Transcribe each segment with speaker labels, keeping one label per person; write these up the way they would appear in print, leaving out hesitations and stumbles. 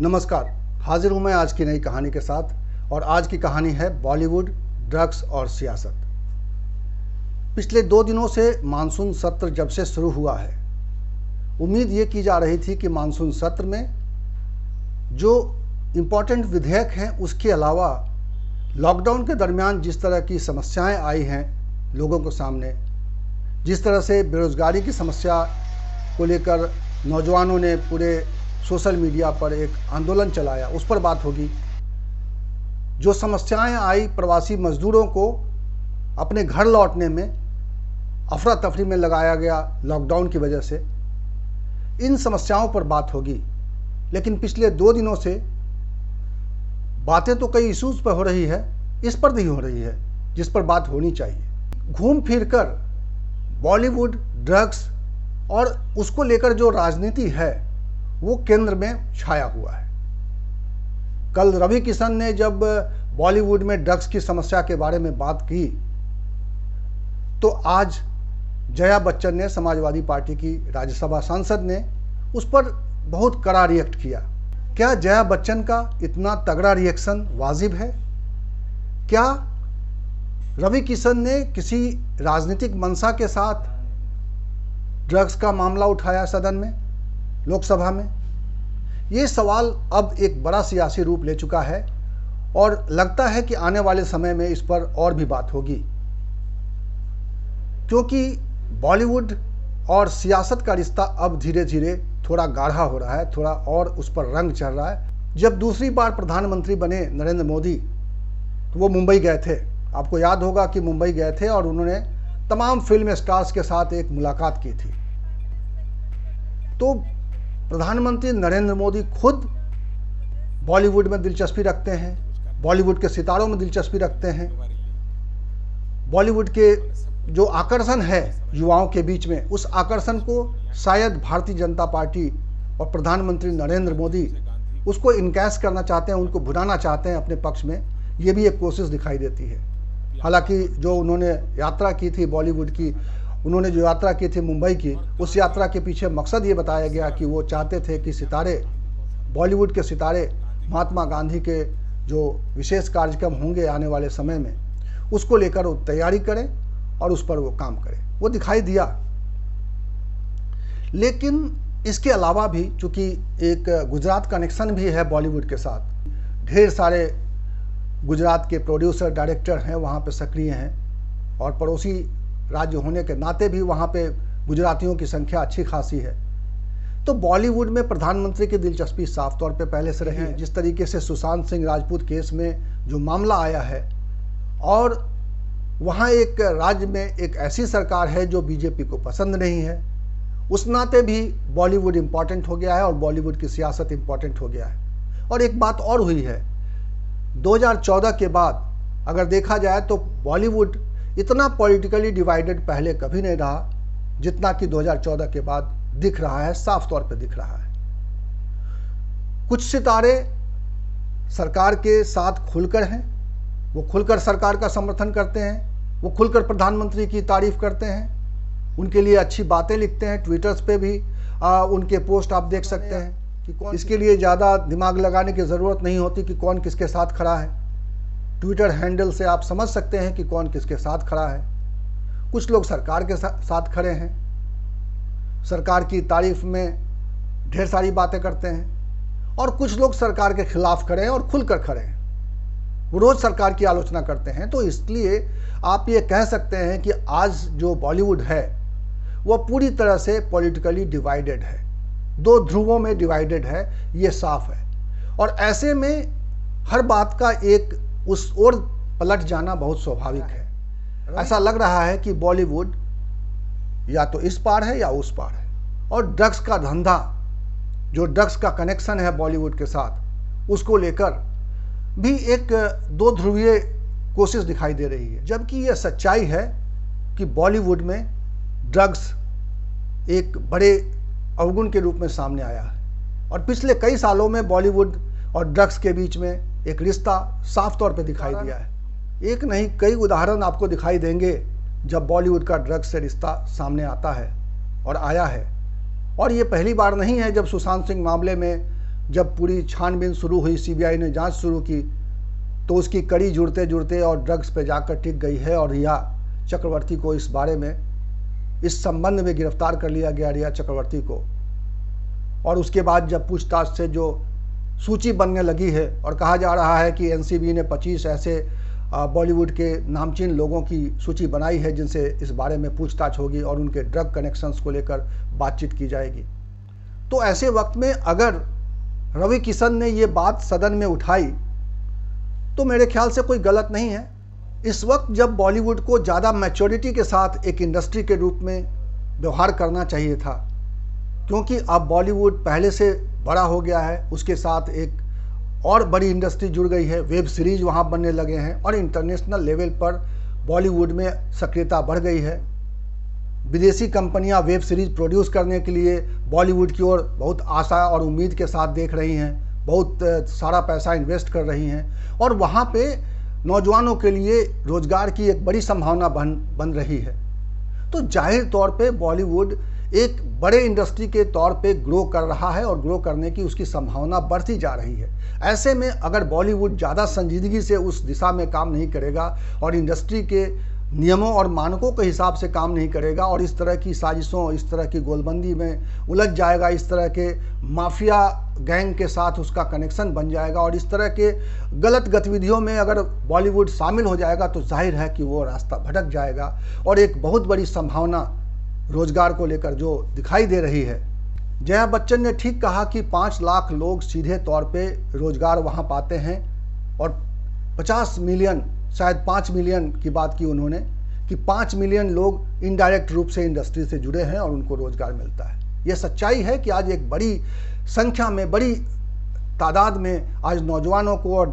Speaker 1: नमस्कार, हाजिर हूँ मैं आज की नई कहानी के साथ। और आज की कहानी है बॉलीवुड, ड्रग्स और सियासत। पिछले 2 दिनों से मानसून सत्र जब से शुरू हुआ है, उम्मीद ये की जा रही थी कि मानसून सत्र में जो इम्पोर्टेंट विधेयक हैं उसके अलावा लॉकडाउन के दरमियान जिस तरह की समस्याएं आई हैं लोगों के सामने, जिस तरह से बेरोज़गारी की समस्या को लेकर नौजवानों ने पूरे सोशल मीडिया पर एक आंदोलन चलाया, उस पर बात होगी। जो समस्याएं आई प्रवासी मजदूरों को अपने घर लौटने में, अफरा तफरी में लगाया गया लॉकडाउन की वजह से, इन समस्याओं पर बात होगी। लेकिन पिछले 2 दिनों से बातें तो कई इश्यूज़ पर हो रही है, इस पर नहीं हो रही है जिस पर बात होनी चाहिए। घूम फिर कर बॉलीवुड, ड्रग्स और उसको लेकर जो राजनीति है वो केंद्र में छाया हुआ है। कल रवि किशन ने जब बॉलीवुड में ड्रग्स की समस्या के बारे में बात की, तो आज जया बच्चन ने, समाजवादी पार्टी की राज्यसभा सांसद ने, उस पर बहुत कड़ा रिएक्ट किया। क्या जया बच्चन का इतना तगड़ा रिएक्शन वाजिब है? क्या रवि किशन ने किसी राजनीतिक मंशा के साथ ड्रग्स का मामला उठाया सदन में, लोकसभा में? ये सवाल अब एक बड़ा सियासी रूप ले चुका है और लगता है कि आने वाले समय में इस पर और भी बात होगी, क्योंकि बॉलीवुड और सियासत का रिश्ता अब धीरे धीरे थोड़ा गाढ़ा हो रहा है, थोड़ा और उस पर रंग चढ़ रहा है। जब दूसरी बार प्रधानमंत्री बने नरेंद्र मोदी, तो वो मुंबई गए थे। आपको याद होगा कि मुंबई गए थे और उन्होंने तमाम फिल्म स्टार्स के साथ एक मुलाकात की थी। तो प्रधानमंत्री नरेंद्र मोदी खुद बॉलीवुड में दिलचस्पी रखते हैं, बॉलीवुड के सितारों में दिलचस्पी रखते हैं। बॉलीवुड के जो आकर्षण है युवाओं के बीच में, उस आकर्षण को शायद भारतीय जनता पार्टी और प्रधानमंत्री नरेंद्र मोदी उसको इनकैश करना चाहते हैं, उनको भुनाना चाहते हैं अपने पक्ष में। ये भी एक कोशिश दिखाई देती है। हालांकि जो उन्होंने यात्रा की थी बॉलीवुड की, उन्होंने जो यात्रा की थी मुंबई की, उस यात्रा के पीछे मकसद ये बताया गया कि वो चाहते थे कि सितारे, बॉलीवुड के सितारे, महात्मा गांधी के जो विशेष कार्यक्रम होंगे आने वाले समय में, उसको लेकर वो तैयारी करें और उस पर वो काम करें। वो दिखाई दिया। लेकिन इसके अलावा भी चूँकि एक गुजरात कनेक्शन भी है बॉलीवुड के साथ, ढेर सारे गुजरात के प्रोड्यूसर, डायरेक्टर हैं वहाँ पे सक्रिय हैं, और पड़ोसी राज्य होने के नाते भी वहाँ पे गुजरातियों की संख्या अच्छी खासी है। तो बॉलीवुड में प्रधानमंत्री की दिलचस्पी साफ तौर पे पहले से रही है। जिस तरीके से सुशांत सिंह राजपूत केस में जो मामला आया है, और वहाँ एक राज्य में एक ऐसी सरकार है जो बीजेपी को पसंद नहीं है, उस नाते भी बॉलीवुड इम्पॉर्टेंट हो गया है और बॉलीवुड की सियासत इम्पॉर्टेंट हो गया है। और एक बात और हुई है, 2014 के बाद अगर देखा जाए तो बॉलीवुड इतना पॉलिटिकली डिवाइडेड पहले कभी नहीं रहा जितना कि 2014 के बाद दिख रहा है, साफ तौर पे दिख रहा है। कुछ सितारे सरकार के साथ खुलकर हैं, वो खुलकर सरकार का समर्थन करते हैं, वो खुलकर प्रधानमंत्री की तारीफ करते हैं, उनके लिए अच्छी बातें लिखते हैं। ट्विटर्स पे भी उनके पोस्ट आप देख सकते हैं कि कौन, इसके लिए ज़्यादा दिमाग लगाने की ज़रूरत नहीं होती कि कौन किसके साथ खड़ा है। ट्विटर हैंडल से आप समझ सकते हैं कि कौन किसके साथ खड़ा है। कुछ लोग सरकार के साथ खड़े हैं, सरकार की तारीफ में ढेर सारी बातें करते हैं, और कुछ लोग सरकार के खिलाफ खड़े हैं और खुलकर खड़े हैं, वो रोज़ सरकार की आलोचना करते हैं। तो इसलिए आप ये कह सकते हैं कि आज जो बॉलीवुड है वह पूरी तरह से पॉलिटिकली डिवाइडेड है, 2 ध्रुवों में डिवाइडेड है, ये साफ है। और ऐसे में हर बात का एक उस ओर पलट जाना बहुत स्वाभाविक है। ऐसा लग रहा है कि बॉलीवुड या तो इस पार है या उस पार है, और ड्रग्स का धंधा, जो ड्रग्स का कनेक्शन है बॉलीवुड के साथ, उसको लेकर भी एक 2 ध्रुवीय कोशिश दिखाई दे रही है। जबकि यह सच्चाई है कि बॉलीवुड में ड्रग्स एक बड़े अवगुण के रूप में सामने आया है, और पिछले कई सालों में बॉलीवुड और ड्रग्स के बीच में एक रिश्ता साफ तौर पे दिखाई दिया है। एक नहीं कई उदाहरण आपको दिखाई देंगे जब बॉलीवुड का ड्रग्स से रिश्ता सामने आता है और आया है। और ये पहली बार नहीं है जब सुशांत सिंह मामले में जब पूरी छानबीन शुरू हुई, सीबीआई ने जांच शुरू की, तो उसकी कड़ी जुड़ते जुड़ते और ड्रग्स पे जाकर टिक गई है और रिया चक्रवर्ती को इस बारे में, इस संबंध में गिरफ्तार कर लिया गया रिया चक्रवर्ती को। और उसके बाद जब पूछताछ से जो सूची बनने लगी है और कहा जा रहा है कि एनसीबी ने 25 ऐसे बॉलीवुड के नामचीन लोगों की सूची बनाई है जिनसे इस बारे में पूछताछ होगी और उनके ड्रग कनेक्शंस को लेकर बातचीत की जाएगी। तो ऐसे वक्त में अगर रवि किशन ने ये बात सदन में उठाई तो मेरे ख्याल से कोई गलत नहीं है। इस वक्त जब बॉलीवुड को ज़्यादा मैच्योरिटी के साथ एक इंडस्ट्री के रूप में व्यवहार करना चाहिए था, क्योंकि अब बॉलीवुड पहले से बड़ा हो गया है, उसके साथ एक और बड़ी इंडस्ट्री जुड़ गई है, वेब सीरीज वहाँ बनने लगे हैं और इंटरनेशनल लेवल पर बॉलीवुड में सक्रियता बढ़ गई है। विदेशी कंपनियां वेब सीरीज प्रोड्यूस करने के लिए बॉलीवुड की ओर बहुत आशा और उम्मीद के साथ देख रही हैं, बहुत सारा पैसा इन्वेस्ट कर रही हैं और वहाँ पे नौजवानों के लिए रोजगार की एक बड़ी संभावना बन रही है। तो जाहिर तौर पे बॉलीवुड एक बड़े इंडस्ट्री के तौर पे ग्रो कर रहा है और ग्रो करने की उसकी संभावना बढ़ती जा रही है। ऐसे में अगर बॉलीवुड ज़्यादा संजीदगी से उस दिशा में काम नहीं करेगा और इंडस्ट्री के नियमों और मानकों के हिसाब से काम नहीं करेगा और इस तरह की साजिशों, इस तरह की गोलबंदी में उलझ जाएगा, इस तरह के माफिया गैंग के साथ उसका कनेक्शन बन जाएगा और इस तरह के गलत गतिविधियों में अगर बॉलीवुड शामिल हो जाएगा तो जाहिर है कि वो रास्ता भटक जाएगा और एक बहुत बड़ी संभावना रोजगार को लेकर जो दिखाई दे रही है। जया बच्चन ने ठीक कहा कि 5 लाख लोग सीधे तौर पे रोजगार वहाँ पाते हैं और 50 मिलियन, शायद 5 मिलियन की बात की उन्होंने कि 5 मिलियन लोग इनडायरेक्ट रूप से इंडस्ट्री से जुड़े हैं और उनको रोजगार मिलता है। यह सच्चाई है कि आज एक बड़ी संख्या में, बड़ी तादाद में आज नौजवानों को, और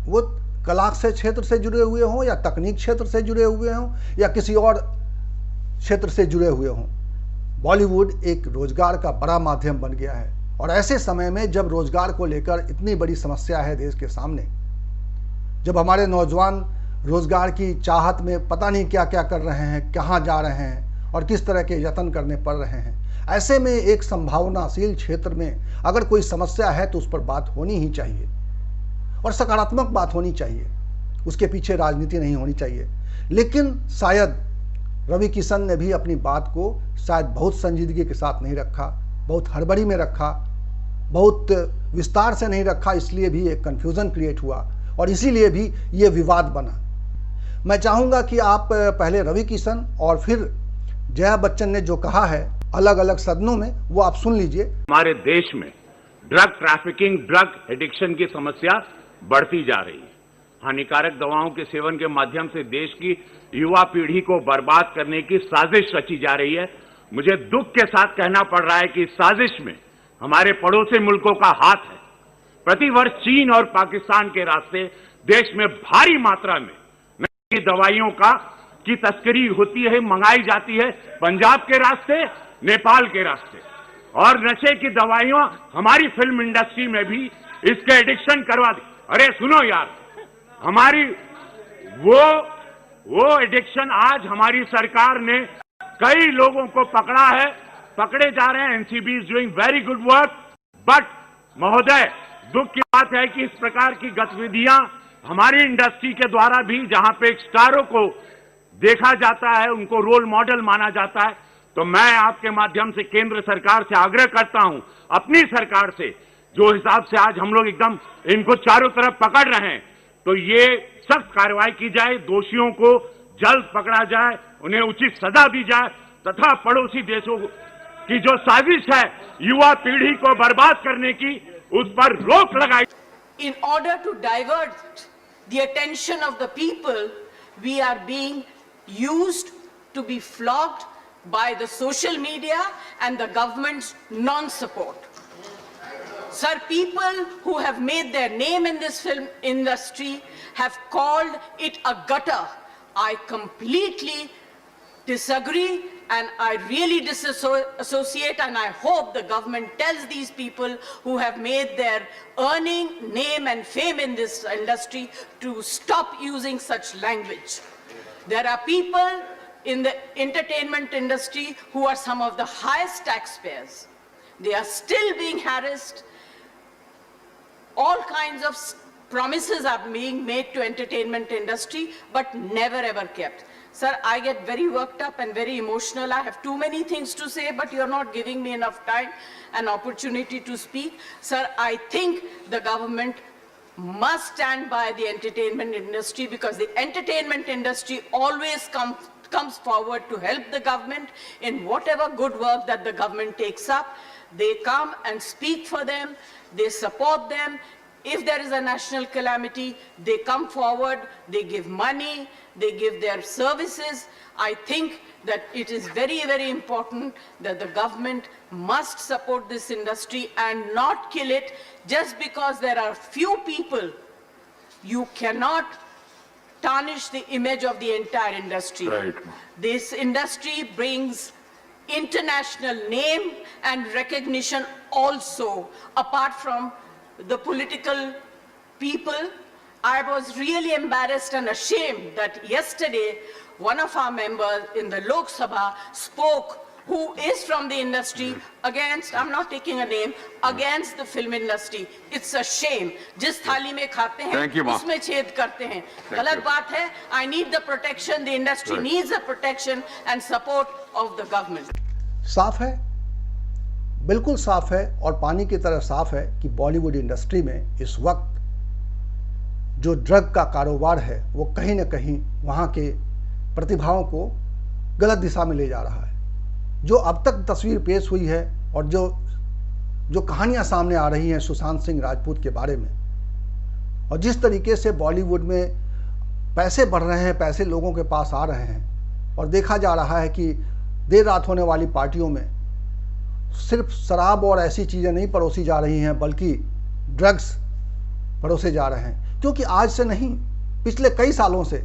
Speaker 1: वो कला से क्षेत्र से जुड़े हुए हों या तकनीक क्षेत्र से जुड़े हुए हों या किसी और क्षेत्र से जुड़े हुए हों, बॉलीवुड एक रोजगार का बड़ा माध्यम बन गया है। और ऐसे समय में जब रोजगार को लेकर इतनी बड़ी समस्या है देश के सामने, जब हमारे नौजवान रोजगार की चाहत में पता नहीं क्या क्या कर रहे हैं, कहाँ जा रहे हैं और किस तरह के यत्न करने पड़ रहे हैं, ऐसे में एक संभावनाशील क्षेत्र में अगर कोई समस्या है तो उस पर बात होनी ही चाहिए और सकारात्मक बात होनी चाहिए, उसके पीछे राजनीति नहीं होनी चाहिए। लेकिन शायद रवि किशन ने भी अपनी बात को शायद बहुत संजीदगी के साथ नहीं रखा, बहुत हड़बड़ी में रखा, बहुत विस्तार से नहीं रखा, इसलिए भी एक कन्फ्यूज़न क्रिएट हुआ और इसीलिए भी ये विवाद बना। मैं चाहूँगा कि आप पहले रवि किशन और फिर जया बच्चन ने जो कहा है अलग अलग सदनों में, वो आप सुन लीजिए।
Speaker 2: हमारे देश में ड्रग ट्रैफिकिंग, ड्रग एडिक्शन की समस्या बढ़ती जा रही है। हानिकारक दवाओं के सेवन के माध्यम से देश की युवा पीढ़ी को बर्बाद करने की साजिश रची जा रही है। मुझे दुख के साथ कहना पड़ रहा है कि इस साजिश में हमारे पड़ोसी मुल्कों का हाथ है। प्रतिवर्ष चीन और पाकिस्तान के रास्ते देश में भारी मात्रा में नकली दवाइयों की तस्करी होती है, मंगाई जाती है, पंजाब के रास्ते, नेपाल के रास्ते। और नशे की दवाइयां हमारी फिल्म इंडस्ट्री में भी इसके एडिक्शन करवा दी। अरे सुनो यार, हमारी वो एडिक्शन आज हमारी सरकार ने कई लोगों को पकड़ा है, पकड़े जा रहे हैं। NCB is doing very good work. But महोदय, दुख की बात है कि इस प्रकार की गतिविधियां हमारी इंडस्ट्री के द्वारा भी, जहां पे स्टारों को देखा जाता है, उनको रोल मॉडल माना जाता है, तो मैं आपके माध्यम से केंद्र सरकार से आग्रह करता हूं, अपनी सरकार से, जो हिसाब से आज हम लोग एकदम इनको चारों तरफ पकड़ रहे हैं, तो ये सख्त कार्रवाई की जाए, दोषियों को जल्द पकड़ा जाए, उन्हें उचित सजा दी जाए तथा पड़ोसी देशों की जो साजिश है युवा पीढ़ी को बर्बाद करने की, उस पर रोक लगाई।
Speaker 3: In order to divert the attention of the people, we are being used to be flogged by the social media and the government's non-support. Sir, people who have made their name in this film industry have called it a gutter. I completely disagree and I really disassociate, and I hope the government tells these people who have made their earning, name and fame in this industry to stop using such language. There are people in the entertainment industry who are some of the highest taxpayers. They are still being harassed. all kinds of promises are being made to entertainment industry, but never ever kept. Sir, I get very worked up and very emotional. I have too many things to say, but you're not giving me enough time and opportunity to speak. Sir, I think the government must stand by the entertainment industry, because the entertainment industry always comes forward to help the government in whatever good work that the government takes up. They come and speak for them, they support them. If there is a national calamity, they come forward, they give money, they give their services. I think that it is very, very important that the government must support this industry and not kill it just because there are few people. You cannot tarnish the image of the entire industry.
Speaker 2: Right.
Speaker 3: This industry brings international name and recognition also, apart from the political people. I was really embarrassed and ashamed that yesterday one of our members in the Lok Sabha spoke, who is from the industry, against, I'm not taking a name, against the film industry. It's a shame. जिस थाली में खाते हैं उसमें छेद करते हैं. गलत बात है. I need the protection. The industry needs the protection and support of the government.
Speaker 1: साफ है, बिल्कुल साफ है और पानी की तरह साफ है कि बॉलीवुड इंडस्ट्री में इस वक्त जो ड्रग का कारोबार है वो कहीं ना कहीं वहाँ के प्रतिभाओं को गलत दिशा में ले जा रहा है. जो अब तक तस्वीर पेश हुई है और जो कहानियाँ सामने आ रही हैं सुशांत सिंह राजपूत के बारे में, और जिस तरीके से बॉलीवुड में पैसे बढ़ रहे हैं, पैसे लोगों के पास आ रहे हैं, और देखा जा रहा है कि देर रात होने वाली पार्टियों में सिर्फ शराब और ऐसी चीज़ें नहीं परोसी जा रही हैं बल्कि ड्रग्स परोसे जा रहे हैं. क्योंकि आज से नहीं, पिछले कई सालों से,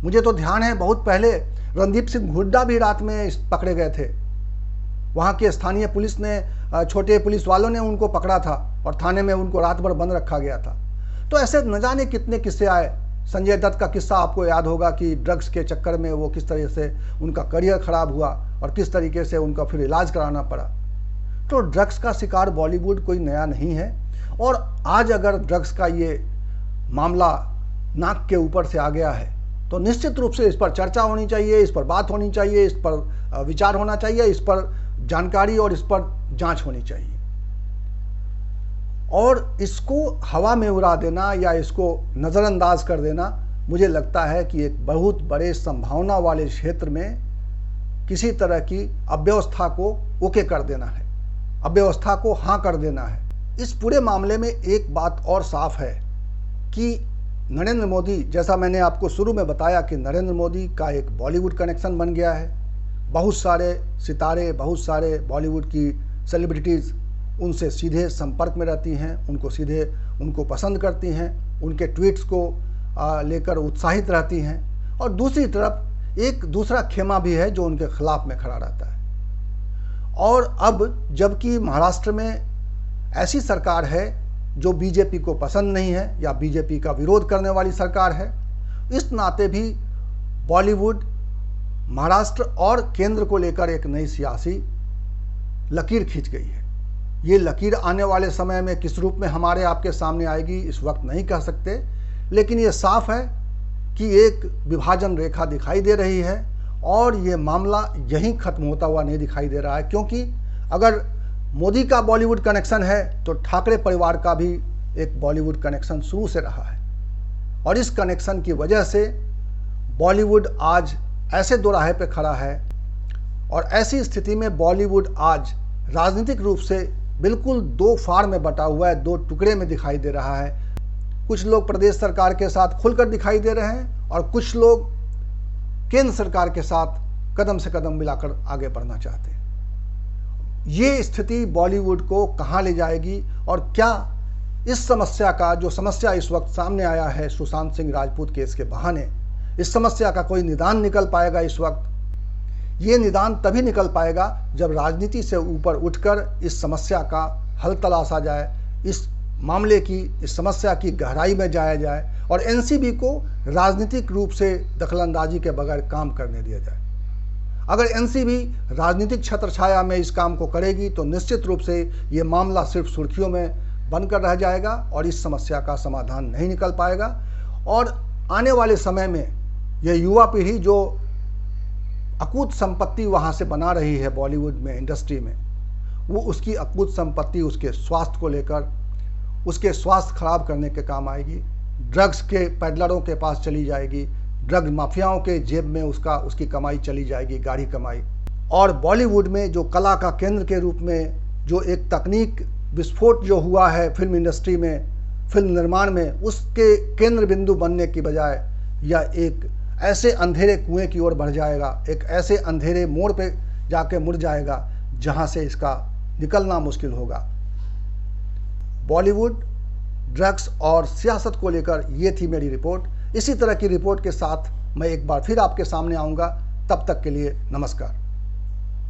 Speaker 1: मुझे तो ध्यान है बहुत पहले रणदीप सिंह हुड्डा भी रात में पकड़े गए थे. वहाँ के स्थानीय पुलिस ने, छोटे पुलिस वालों ने उनको पकड़ा था और थाने में उनको रात भर बंद रखा गया था. तो ऐसे न जाने कितने किस्से आए. संजय दत्त का किस्सा आपको याद होगा कि ड्रग्स के चक्कर में वो किस तरह से उनका करियर खराब हुआ और किस तरीके से उनका फिर इलाज कराना पड़ा. तो ड्रग्स का शिकार बॉलीवुड कोई नया नहीं है. और आज अगर ड्रग्स का ये मामला नाक के ऊपर से आ गया है तो निश्चित रूप से इस पर चर्चा होनी चाहिए, इस पर बात होनी चाहिए, इस पर विचार होना चाहिए, इस पर जानकारी और इस पर जांच होनी चाहिए. और इसको हवा में उड़ा देना या इसको नज़रअंदाज कर देना, मुझे लगता है कि एक बहुत बड़े संभावना वाले क्षेत्र में किसी तरह की अव्यवस्था को ओके कर देना है, अव्यवस्था को हाँ कर देना है. इस पूरे मामले में एक बात और साफ है कि नरेंद्र मोदी, जैसा मैंने आपको शुरू में बताया कि नरेंद्र मोदी का एक बॉलीवुड कनेक्शन बन गया है. बहुत सारे सितारे, बहुत सारे बॉलीवुड की सेलिब्रिटीज़ उनसे सीधे संपर्क में रहती हैं, उनको पसंद करती हैं, उनके ट्वीट्स को लेकर उत्साहित रहती हैं. और दूसरी तरफ एक दूसरा खेमा भी है जो उनके खिलाफ में खड़ा रहता है. और अब जबकि महाराष्ट्र में ऐसी सरकार है जो बीजेपी को पसंद नहीं है या बीजेपी का विरोध करने वाली सरकार है, इस नाते भी बॉलीवुड महाराष्ट्र और केंद्र को लेकर एक नई सियासी लकीर खींच गई है. ये लकीर आने वाले समय में किस रूप में हमारे आपके सामने आएगी इस वक्त नहीं कह सकते, लेकिन ये साफ है कि एक विभाजन रेखा दिखाई दे रही है और ये मामला यहीं खत्म होता हुआ नहीं दिखाई दे रहा है. क्योंकि अगर मोदी का बॉलीवुड कनेक्शन है तो ठाकरे परिवार का भी एक बॉलीवुड कनेक्शन शुरू से रहा है. और इस कनेक्शन की वजह से बॉलीवुड आज ऐसे दोराहे पे खड़ा है. और ऐसी स्थिति में बॉलीवुड आज राजनीतिक रूप से बिल्कुल दो फाड़ में बटा हुआ है, दो टुकड़े में दिखाई दे रहा है. कुछ लोग प्रदेश सरकार के साथ खुलकर दिखाई दे रहे हैं और कुछ लोग केंद्र सरकार के साथ कदम से कदम मिलाकर आगे बढ़ना चाहते हैं. ये स्थिति बॉलीवुड को कहाँ ले जाएगी और क्या इस समस्या का, जो समस्या इस वक्त सामने आया है सुशांत सिंह राजपूत केस के बहाने, इस समस्या का कोई निदान निकल पाएगा इस वक्त? ये निदान तभी निकल पाएगा जब राजनीति से ऊपर उठकर इस समस्या का हल तलाशा जाए, इस मामले की, इस समस्या की गहराई में जाया जाए और एनसीबी को राजनीतिक रूप से दखलंदाजी के बगैर काम करने दिया जाए. अगर एनसीबी राजनीतिक छत्रछाया में इस काम को करेगी तो निश्चित रूप से ये मामला सिर्फ सुर्खियों में बनकर रह जाएगा और इस समस्या का समाधान नहीं निकल पाएगा। और आने वाले समय में यह युवा पीढ़ी जो अकूत संपत्ति वहाँ से बना रही है बॉलीवुड में, इंडस्ट्री में, वो उसकी अकूत संपत्ति उसके स्वास्थ्य को लेकर, उसके स्वास्थ्य खराब करने के काम आएगी। ड्रग्स के पैडलरों के पास चली जाएगी, ड्रग माफियाओं के जेब में उसकी कमाई चली जाएगी, गाढ़ी कमाई। और बॉलीवुड में जो कला का केंद्र के रूप में जो एक तकनीक विस्फोट जो हुआ है फिल्म इंडस्ट्री में, फिल्म निर्माण में, उसके केंद्र बिंदु बनने की बजाय यह एक ऐसे अंधेरे कुएं की ओर बढ़ जाएगा, एक ऐसे अंधेरे मोड़ पे जाके मुड़ जाएगा जहां से इसका निकलना मुश्किल होगा। बॉलीवुड, ड्रग्स और सियासत को लेकर ये थी मेरी रिपोर्ट। इसी तरह की रिपोर्ट के साथ मैं एक बार फिर आपके सामने आऊँगा। तब तक के लिए नमस्कार।